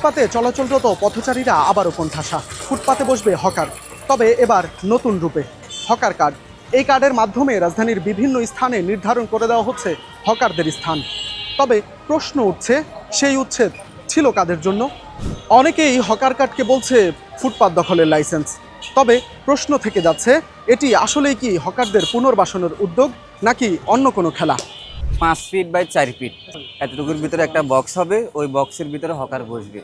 ফুটপাতে চলাচলরত পথচারীরা আবারও কোণঠাসা। ফুটপাতে বসবে হকার, তবে এবার নতুন রূপে হকার কার্ড। এই কার্ডের মাধ্যমে রাজধানীর বিভিন্ন স্থানে নির্ধারণ করে দেওয়া হচ্ছে হকারদের স্থান। তবে প্রশ্ন উঠছে, সেই উচ্ছেদ ছিল কাদের জন্য? অনেকেই হকার কার্ডকে বলছে ফুটপাত দখলের লাইসেন্স। তবে প্রশ্ন থেকে যাচ্ছে, এটি আসলেই কি হকারদের পুনর্বাসনের উদ্যোগ নাকি অন্য কোনো খেলা? 5 ফিট বাই 4 ফিট এতটুকুর ভিতরে একটা বক্স হবে, ওই বক্সের ভিতরে হকার বসবে।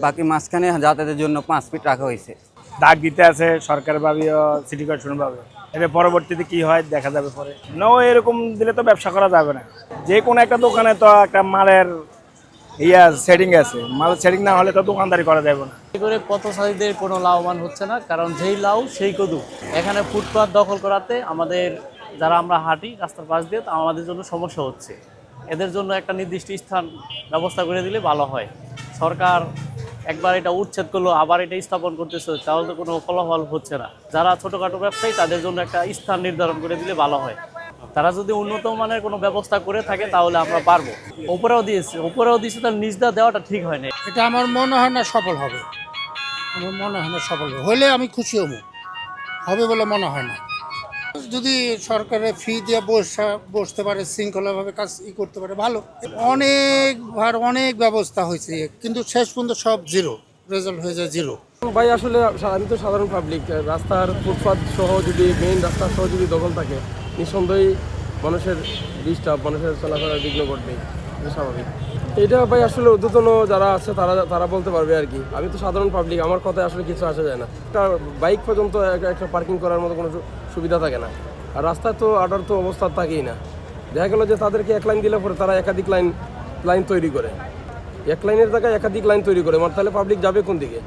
বাকি মাঝখানে যাতায়াতের জন্য 5 ফিট রাখা হয়েছে। দাগ দিতে আছে সরকার ভাবে, সিটি কর্পোরেশন ভাবে। এটা পরবর্তীতে কি হয় দেখা যাবে পরে। নো, এরকম দিলে তো ব্যবসা করা যাবে না। যে কোনো একটা দোকানে তো একটা মালের সেটিং আছে, মালের সেটিং না হলে তো দোকানদারি করা যাবে না। করে পথচারীদের কোনো লাভবান হচ্ছে না, কারণ যেই লাউ সেই কদু। এখানে ফুটপাত দখল করাতে আমাদের যারা আমরা হাঁটি রাস্তার পাশ দিয়ে, তো আমাদের জন্য সমস্যা হচ্ছে। এদের জন্য একটা নির্দিষ্ট স্থান ব্যবস্থা করে দিলে ভালো হয়। সরকার একবার এটা উচ্ছেদ করলো, আবার এটা স্থাপন করতেছে, তাহলে তো কোনো ফলাফল হচ্ছে না। যারা ছোটোখাটো ব্যবসায়ী তাদের জন্য একটা স্থান নির্ধারণ করে দিলে ভালো হয়। তারা যদি উন্নত মানের কোনো ব্যবস্থা করে থাকে তাহলে আমরা পারবো। উপরেও দিয়েছে তাহলে নিজদা দেওয়াটা ঠিক হয় না। এটা আমার মনে হয় না সফল হবে। আমার মনে হয় না সফল হলে আমি খুশি হবে বলে মনে হয় না। যদি সরকারের ফি দিয়ে বসতে পারে, শৃঙ্খলাভাবে কাজ করতে পারে, ভালো। অনেক ব্যবস্থা হয়েছে, কিন্তু শেষ পর্যন্ত সব জিরো, রেজাল্ট হয়ে যায় জিরো। ভাই আসলে আমি তো সাধারণ পাবলিক, রাস্তার ফুটপাথ সহ যদি মেইন রাস্তা সহ যদি দখল থাকে, নিঃসন্দেহেই মানুষের ডিস্টার্ব, মানুষের চলাফেরার বিঘ্ন ঘটবেই, এটা স্বাভাবিক। এটা ভাই আসলে ঊর্ধ্বতন যারা আছে তারা বলতে পারবে আর কি। আমি তো সাধারণ পাবলিক, আমার কথায় আসলে কিছু আসা যায় না। একটা বাইক পর্যন্ত একটা পার্কিং করার মতো কোনো সুবিধা থাকে না, আর রাস্তায় তো আটার তো অবস্থা থাকেই না। দেখা গেলো যে তাদেরকে এক লাইন দিলে পরে তারা একাধিক লাইন তৈরি করে, এক লাইনের জায়গায় একাধিক লাইন তৈরি করে, তাহলে পাবলিক যাবে কোন দিকে?